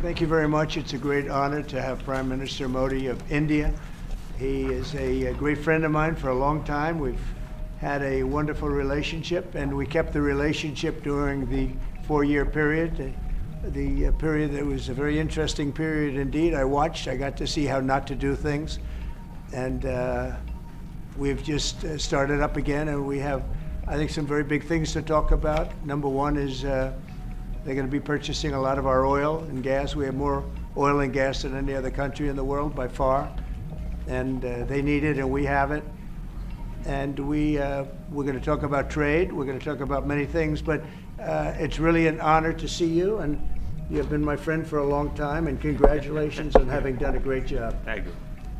Thank you very much. It's a great honor to have Prime Minister Modi of India. He is a great friend of mine for a long time. We've had a wonderful relationship, and we kept the relationship during the 4-year period. The period that was a very interesting period indeed. I got to see how not to do things, and we've just started up again, and we have, I think, some very big things to talk about. Number one is they're going to be purchasing a lot of our oil and gas. We have more oil and gas than any other country in the world by far, and they need it, and we have it. And we're going to talk about trade. We're going to talk about many things, but it's really an honor to see you, and you have been my friend for a long time, and congratulations on having done a great job. Thank you.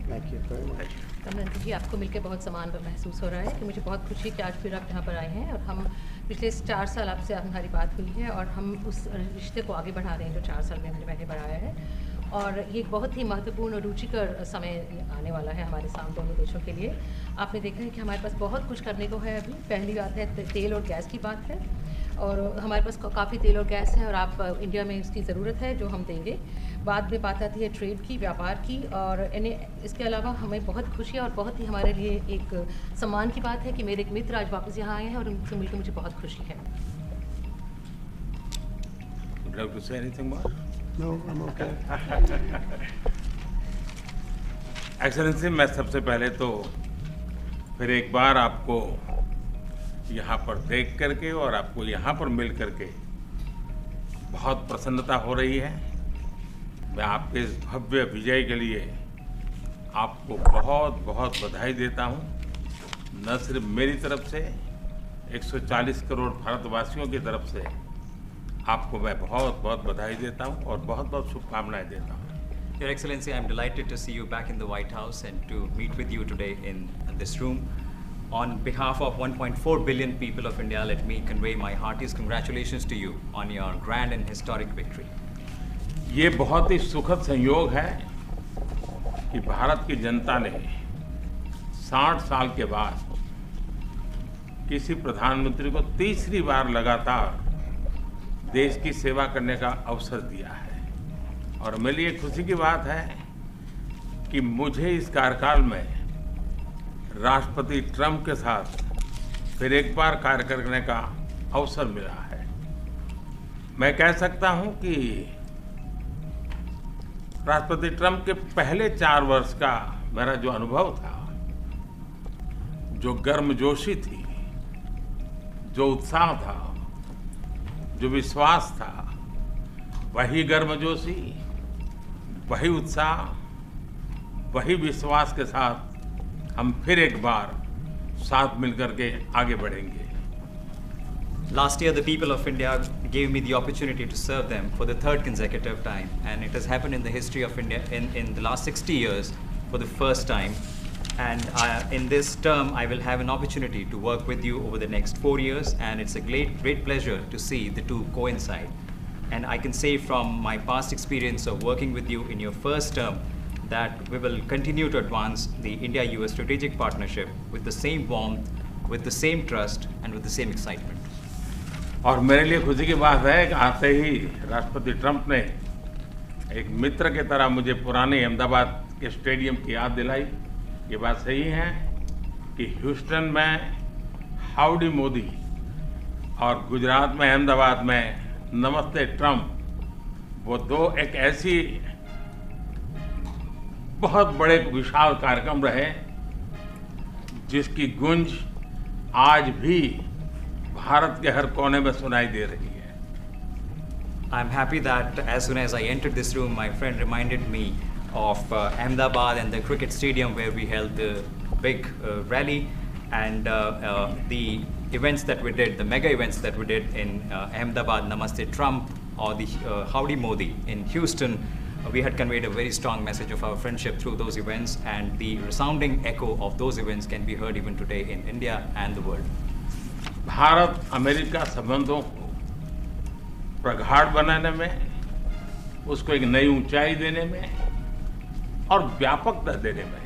Thank you very much. Kamlendra जी, आपको मिलकर बहुत सम्मान महसूस हो रहा है कि मुझे बहुत खुशी है कि आज फिर आप यहाँ पर आए हैं, और हम पिछले 4 साल आपसे हमारी बात हुई है, और हम उस रिश्ते को आगे बढ़ा रहे हैं जो 4 साल में हमने पहले बढ़ाया है। और ये एक बहुत ही महत्वपूर्ण और रुचिकर समय आने वाला है हमारे सामने दोनों देशों के लिए। आपने देखा है कि हमारे पास बहुत कुछ करने को है। अभी पहली बात है तेल और गैस की बात है, और हमारे पास काफ़ी तेल और गैस है, और आप इंडिया में इसकी ज़रूरत है जो हम देंगे। बाद में बात आती है ट्रेड की, व्यापार की, और इसके अलावा हमें बहुत खुशी है और बहुत ही हमारे लिए एक सम्मान की बात है कि मेरे एक मित्र आज वापस यहाँ आए हैं, और उनसे मिलकर मुझे बहुत खुशी है। Would you like to say anything more? No, I'm okay. Excellency, मैं सबसे पहले तो फिर एक बार आपको यहाँ पर देख करके और आपको यहाँ पर मिल करके बहुत प्रसन्नता हो रही है। मैं आपके इस भव्य विजय के लिए आपको बहुत बहुत बधाई देता हूँ। न सिर्फ मेरी तरफ से, 140 करोड़ भारतवासियों की तरफ से आपको मैं बहुत बहुत बधाई देता हूँ और बहुत बहुत शुभकामनाएं देता हूँ। Your Excellency, I am delighted to see you back in the White House and to meet with you today in this room. On behalf of 1.4 billion people of India, let me convey my heartiest congratulations to you on your grand and historic victory. ये बहुत ही सुखद संयोग है कि भारत की जनता ने 60 साल के बाद किसी प्रधानमंत्री को तीसरी बार लगातार देश की सेवा करने का अवसर दिया है। और मेरे लिए खुशी की बात है कि मुझे इस कार्यकाल में राष्ट्रपति ट्रंप के साथ फिर एक बार कार्य करने का अवसर मिला है। मैं कह सकता हूं कि राष्ट्रपति ट्रंप के पहले 4 वर्ष का मेरा जो अनुभव था, जो गर्मजोशी थी, जो उत्साह था, जो विश्वास था, वही गर्मजोशी, वही उत्साह, वही विश्वास के साथ हम फिर एक बार साथ मिलकर के आगे बढ़ेंगे। Last year, the people of India gave me the opportunity to serve them for the 3rd consecutive time, and it has happened in the history of India in the last 60 years for the first time. And in this term, I will have an opportunity to work with you over the next 4 years, and it's a great pleasure to see the two coincide. And I can say from my past experience of working with you in your first term that we will continue to advance the India-US strategic partnership with the same warmth, with the same trust, and with the same excitement. और मेरे लिए खुशी की बात है कि आते ही राष्ट्रपति ट्रंप ने एक मित्र की तरह मुझे पुराने अहमदाबाद के स्टेडियम की याद दिलाई। ये बात सही है कि ह्यूस्टन में हाउडी मोदी और गुजरात में अहमदाबाद में नमस्ते ट्रंप, वो दो एक ऐसी बहुत बड़े विशाल कार्यक्रम रहे जिसकी गूंज आज भी भारत के हर कोने में सुनाई दे रही है। I'm happy that as soon as I entered this room, my friend reminded me of Ahmedabad and the cricket stadium where we held the big rally, and the events that we did, the mega events that we did in Ahmedabad, Namaste Trump, or the Howdy Modi in Houston. We had conveyed a very strong message of our friendship through those events, and the resounding echo of those events can be heard even today in India and the world. Bharat America संबंधों को प्रगाढ़ बनाने में, उसको एक नई ऊंचाई देने में और व्यापकता देने में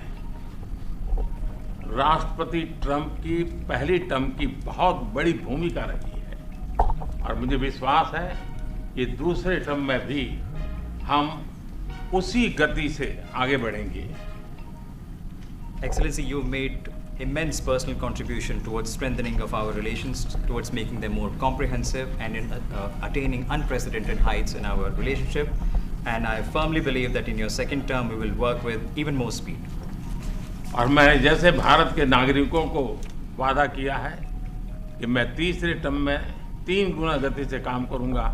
राष्ट्रपति ट्रंप की पहली टर्म की बहुत बड़ी भूमिका रही है। और मुझे विश्वास है कि दूसरे टर्म में भी हम उसी गति से आगे बढ़ेंगे। Excellency, you've made immense personal contribution towards strengthening of our relations, towards making them more comprehensive and in attaining unprecedented heights in our relationship. And I firmly believe that in your second term, we will work with even more speed. और मैंने जैसे भारत के नागरिकों को वादा किया है कि मैं तीसरे टर्म में 3 गुना गति से काम करूंगा,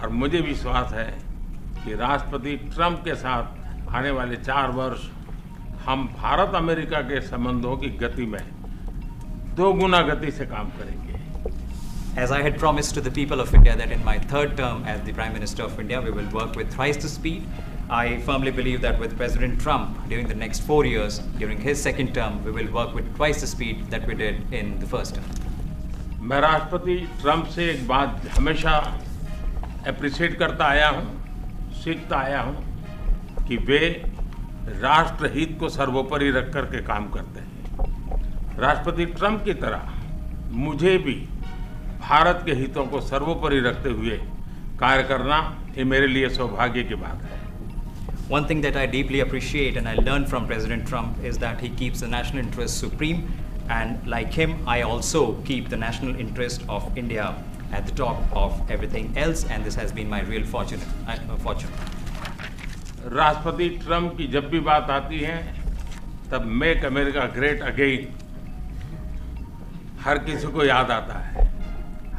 और मुझे विश्वास है कि राष्ट्रपति ट्रंप के साथ आने वाले 4 वर्ष हम भारत अमेरिका के संबंधों की गति में 2 गुना गति से काम करेंगे। As I had promised to the people of India that in my third term as the Prime Minister of India, we will work with thrice the speed. I firmly believe that with President Trump during the next 4 years, during his second term, we will work with twice the speed that we did in the first term. मैं राष्ट्रपति Trump से एक बात हमेशा appreciate करता आया हूँ, सीखता आया हूँ कि वे राष्ट्रहित को सर्वोपरि रख कर के काम करते हैं। राष्ट्रपति ट्रंप की तरह मुझे भी भारत के हितों को सर्वोपरि रखते हुए कार्य करना ये मेरे लिए सौभाग्य की बात है। One thing that I deeply appreciate and I learned from President Trump is that he keeps the national interest supreme, and like him, I also keep the national interest of India at the top of everything else, and this has been my real fortune. राष्ट्रपति Trump की जब भी बात आती है तब make America great again हर किसी को याद आता है,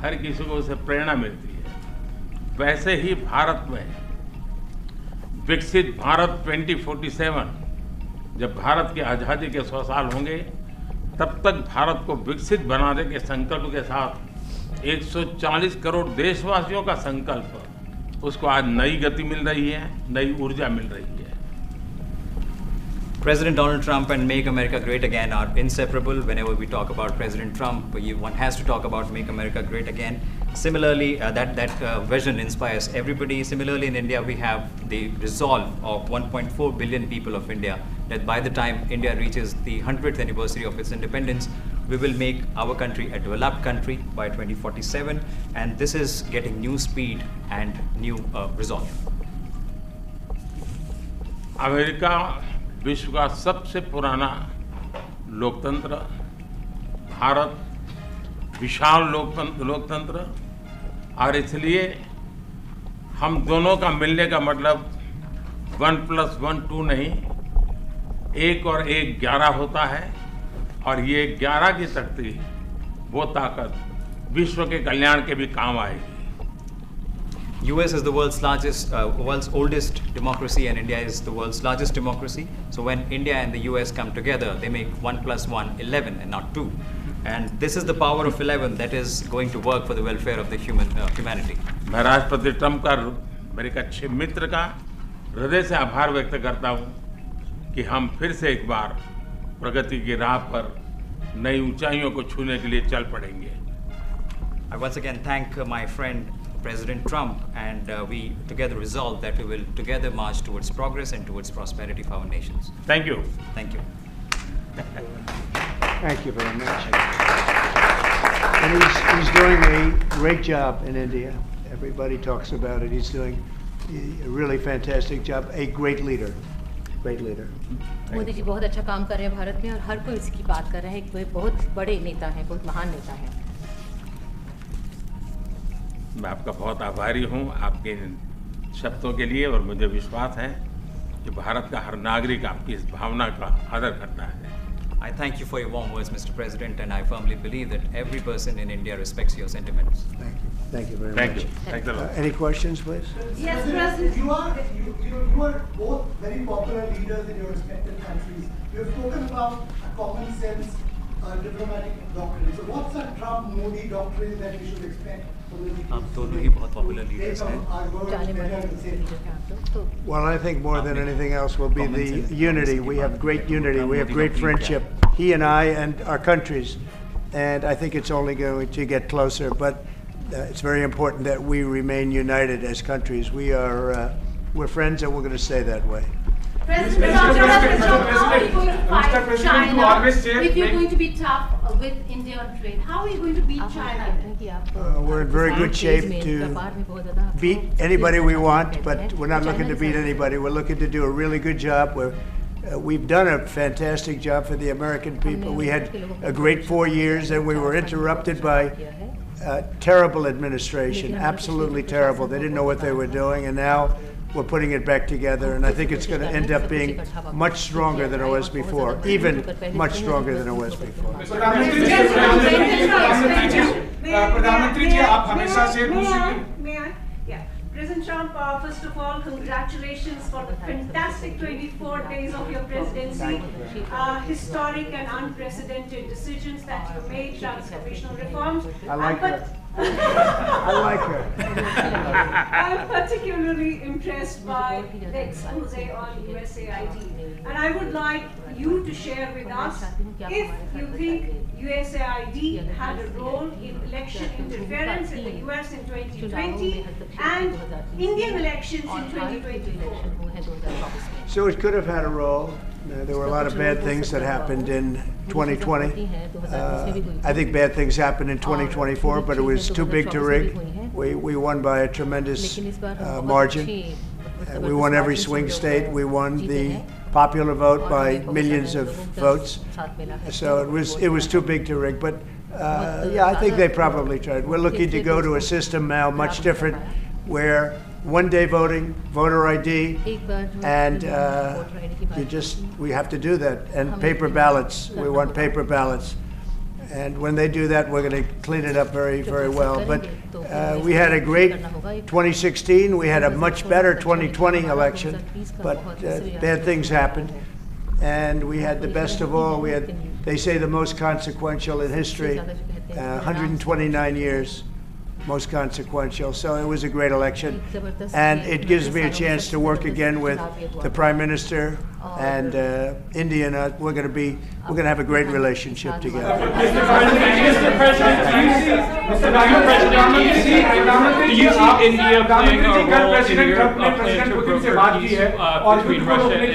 हर किसी को उससे प्रेरणा मिलती है। वैसे ही भारत में विकसित भारत 2047, जब भारत की आज़ादी के 100 साल होंगे, तब तक भारत को विकसित बनाने के संकल्प के साथ 140 करोड़ देशवासियों का संकल्प, उसको आज नई गति मिल रही है, नई ऊर्जा मिल रही है। President Donald Trump and Make America Great Again are inseparable. Whenever we talk about President Trump, one has to talk about Make America Great Again. Similarly, that vision inspires everybody. Similarly, in India, we have the resolve of 1.4 billion people of India that by the time India reaches the 100th anniversary of its independence, we will make our country a developed country by 2047. And this is getting new speed and new resolve. America विश्व का सबसे पुराना लोकतंत्र, भारत विशाल लोकतंत्र, और इसलिए हम दोनों का मिलने का मतलब 1+1 2 नहीं, 1 और 1 11 होता है, और ये 11 की शक्ति, वो ताकत विश्व के कल्याण के भी काम आएगी। US is the world's oldest democracy, and India is the world's largest democracy. So when India and the US come together, they make 1+1 11 and not 2. And this is the power of 11 that is going to work for the welfare of the humanity. मैं राष्ट्रपति Trump का, मेरे एक अच्छे मित्र का हृदय से आभार व्यक्त करता हूँ कि हम फिर से एक बार प्रगति की राह पर नई ऊंचाइयों को छूने के लिए चल पड़ेंगे। I once again thank my friend President Trump, and we together resolve that we will together march towards progress and towards prosperity for our nations. Thank you. Thank you. Thank you very much. And he's doing a great job in India. Everybody talks about it. He's doing a really fantastic job. A great leader. Great leader. Modi ji बहुत अच्छा काम कर रहे हैं भारत में, और हर कोई इसकी बात कर रहा है। वे बहुत बड़े नेता हैं, बहुत महान नेता हैं। मैं आपका बहुत आभारी हूँ आपके शब्दों के लिए, और मुझे विश्वास है कि भारत का हर नागरिक आपकी इस भावना का आदर करता है। I thank you for your warm words, Mr. President, and I firmly believe that every person in India respects your sentiments. Thank you. Thank you very Thank much. you. Thanks a lot. Any questions, please? Yes, President. You are both very popular leaders in your respective countries. You have spoken about a common sense diplomatic doctrine. So what's a Trump-Modi doctrine that we should expect from the आप दोनों ही बहुत popular leaders हैं। जाने माने leader हैं आप लोग। तो Well, I think more than anything else will be the unity. We have great unity. We have great friendship. He and I and our countries. And I think it's only going to get closer. But it's very important that we remain united as countries. We're friends, and we're going to stay that way. President Trump, how are you going to Mr. fight President, you China always say if you're make- going to be tough with India on trade? How are you going to beat China then? We're in very good shape to beat anybody we want, but we're not looking to beat anybody. We're looking to do a really good job. We've done a fantastic job for the American people. We had a great 4 years, and we were interrupted by terrible administration, absolutely terrible. They didn't know what they were doing, and now we're putting it back together, and I think it's going to end up being much stronger than it was before, even much stronger than it was before. प्रधानमंत्री जी आप हमेशा से May I? Yeah. President Trump, first of all, congratulations for the fantastic 24 days of your presidency. Historic and unprecedented decisions that you made, transformational reforms. I like her. I like her. I'm particularly impressed by the expose on USAID. And I would like you to share with us if you think USAID had a role in election interference in the US in 2020 and Indian elections in 2024. So it could have had a role. There were a lot of bad things that happened in 2020. I think bad things happened in 2024, but it was too big to rig. We won by a tremendous margin. We won every swing state. We won the popular vote by millions of votes. So it was too big to rig. But yeah, I think they probably tried. We're looking to go to a system now much different, where one-day voting, voter ID, and we have to do that. And paper ballots. We want paper ballots. And when they do that, we're going to clean it up very, very well. But we had a great 2016. We had a much better 2020 election. But bad things happened. And we had the best of all. We had, they say, the most consequential in history, 129 years. Most consequential. So it was a great election, and it gives me a chance to work again with the Prime Minister and India. And we're going to have a great relationship together. Mr. President, do you see India playing a role in Europe playing to broker peace between Russia and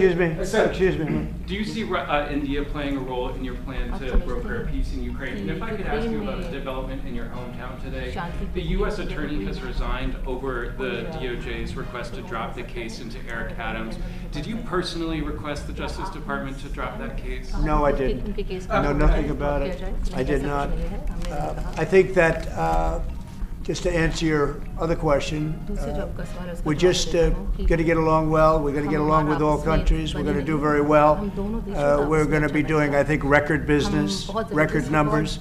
Ukraine? Excuse me. Do you see India playing a role in your plan to broker a peace in Ukraine? And if I could ask you about a development in your hometown today, the U.S. attorney has resigned over the DOJ's request to drop the case into Eric Adams. Did you personally request the Justice Department to drop that case? No, I didn't. I know nothing about it. I did not. I think that, just to answer your other question, we're just going to get along well. We're going to get along with all countries. We're going to do very well. We're going to be doing, I think, record business, record numbers.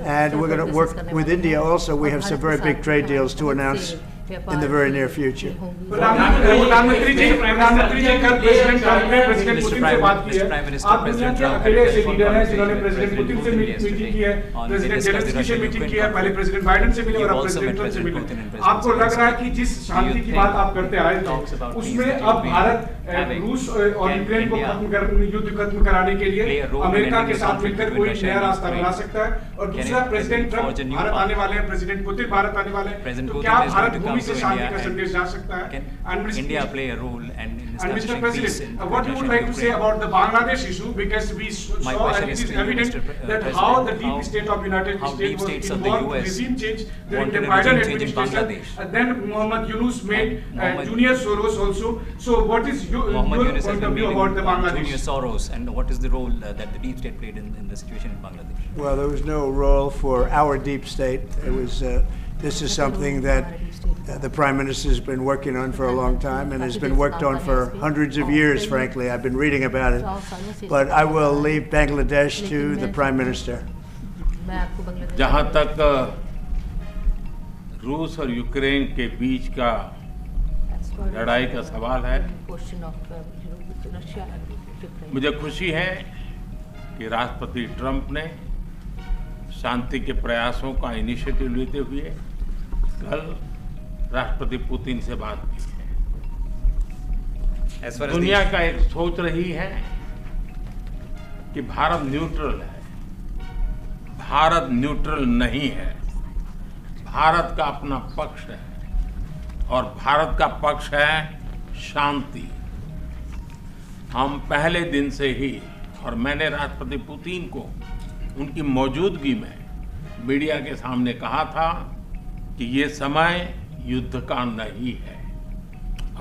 And we're going to work with India also. We have some very big trade deals to announce in the very near future. प्रधानमंत्री जी कल president Trump ने president Putin से बात की है। आप दुनिया के अकेले ऐसे लीडर हैं जिन्होंने प्रेसिडेंट पुतिन से मीटिंग की है, प्रेसिडेंट जेलेंस्की से मीटिंग की है, पहले प्रेसिडेंट बाइडेन से मिले और अब प्रेसिडेंट ट्रंप से मिले। आपको लग रहा है कि जिस शांति की बात आप करते आए थे, उसमें अब भारत रूस और यूक्रेन को युद्ध खत्म कराने के लिए अमेरिका के साथ मिलकर कोई नया रास्ता बना सकता है? और दूसरा, प्रेसिडेंट ट्रंप भारत आने वाले हैं, प्रेसिडेंट पुतिन भारत आने वाले हैं, तो क्या भारत भूमि से शांति का संदेश जा सकता है? India play a role and Mr. President, what you would like to say about the Bangladesh issue, because we saw and it is evident that how the deep state of United States was involved in regime change during the Biden administration, and then Mohammed Yunus made Junior Soros also. So what is your point of view about the Bangladesh? Junior Soros, and what is the role that the deep state played in the situation in Bangladesh? Well, there was no role for our deep state. It was. This is something that the Prime Minister has been working on for a long time and has been worked on for hundreds of years, frankly. I've been reading about it. But I will leave Bangladesh to the Prime Minister. जहाँ तक रूस और Ukraine के बीच का लड़ाई का सवाल है, मुझे खुशी है कि राष्ट्रपति ट्रंप ने शांति के प्रयासों का इनिशिएटिव लेते हुए कल राष्ट्रपति पुतिन से बात की है। दुनिया का एक सोच रही है कि भारत न्यूट्रल है। भारत न्यूट्रल नहीं है। भारत का अपना पक्ष है और भारत का पक्ष है शांति। हम पहले दिन से ही, और मैंने राष्ट्रपति पुतिन को उनकी मौजूदगी में मीडिया के सामने कहा था कि ये समय युद्ध का नहीं है,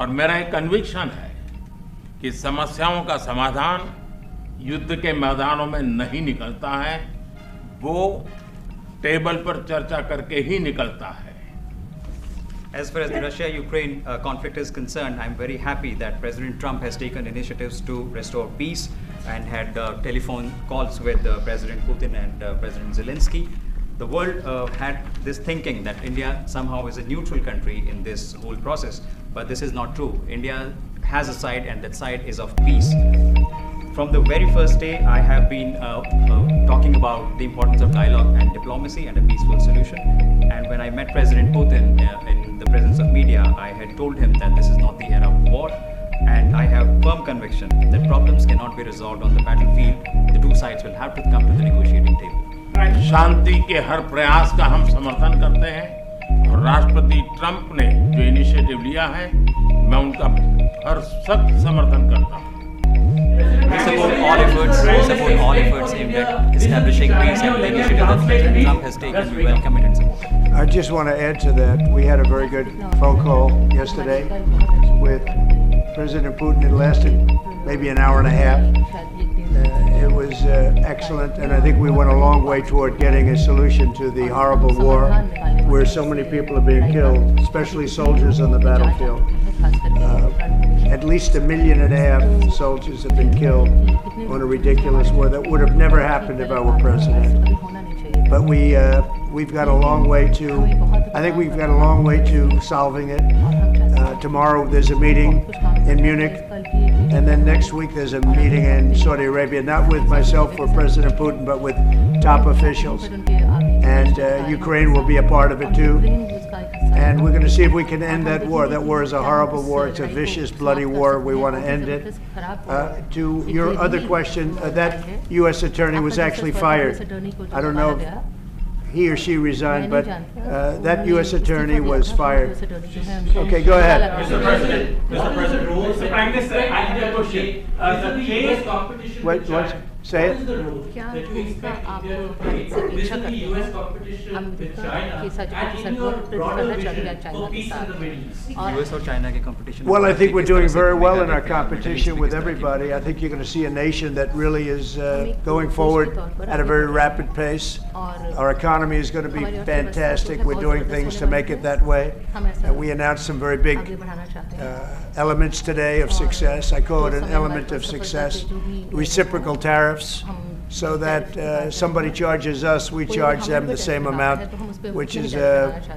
और मेरा एक कन्विक्शन है कि समस्याओं का समाधान युद्ध के मैदानों में नहीं निकलता है, वो टेबल पर चर्चा करके ही निकलता है। As far as the Russia-Ukraine conflict is concerned, I'm very happy that President Trump has taken initiatives to restore peace and had telephone calls with President Putin and President Zelensky. The world had this thinking that India somehow is a neutral country in this whole process, but this is not true. India has a side, and that side is of peace. From the very first day, I have been talking about the importance of dialogue and diplomacy and a peaceful solution. And when I met President Putin in the presence of media, I had told him that this is not the era of war, and I have firm conviction that problems cannot be resolved on the battlefield. The two sides will have to come to the negotiating table. शांति के हर प्रयास का हम समर्थन करते हैं, और राष्ट्रपति Trump ने जो इनिशिएटिव लिया है, मैं उनका हर सख्त समर्थन करता हूँ। We support all efforts aimed at establishing peace, and the initiative that President Trump has taken, we welcome it and support it. I just want to add to that. We had a very good phone call yesterday with President Putin. It lasted maybe an hour and a half. It was excellent, and I think we went a long way toward getting a solution to the horrible war where so many people are being killed, especially soldiers on the battlefield. At least 1.5 million soldiers have been killed on a ridiculous war that would have never happened if I were president. But we've got a long way to, I think we've got a long way to solving it. Tomorrow there's a meeting in Munich, and then next week there's a meeting in Saudi Arabia, not with myself or President Putin, but with top officials. And Ukraine will be a part of it too. And we're going to see if we can end that war. That war is a horrible war. It's a vicious, bloody war. We want to end it. To your other question, that U.S. attorney was actually fired. I don't know if he or she resigned, but that U.S. attorney was fired. Okay, go ahead. Mr. President, rules. Mr. Prime Minister, I have a question. The case competition. What? Say it. क्या इसका आप भारत से अपेक्षा करते हैं America के साथ प्रतिस्पर्धा चल रही है चाइना के साथ US और China के competition? Well, I think we're doing very well in our competition with everybody. I think you're going to see a nation that really is going forward at a very rapid pace. Our economy is going to be fantastic. We're doing things to make it that way. And we announced some very big elements today of success. I call it an element of success. Reciprocal tariffs. So that somebody charges us, we charge them the same amount, which has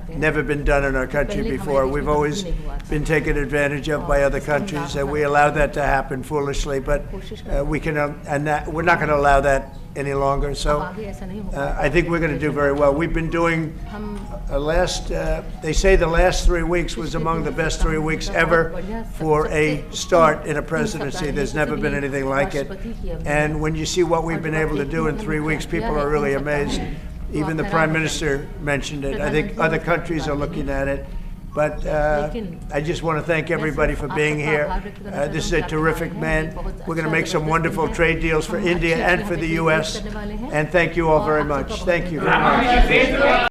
never been done in our country before. We've always been taken advantage of by other countries, and we allow that to happen foolishly. But we can, we're not going to allow that any longer. So I think we're going to do very well. We've been doing they say the last 3 weeks was among the best 3 weeks ever for a start in a presidency. There's never been anything like it. And when you see what we've been able to do in 3 weeks, people are really amazed. Even the Prime Minister mentioned it. I think other countries are looking at it. But I just want to thank everybody for being here. This is a terrific man. We're going to make some wonderful trade deals for India and for the U.S. And thank you all very much. Thank you very much.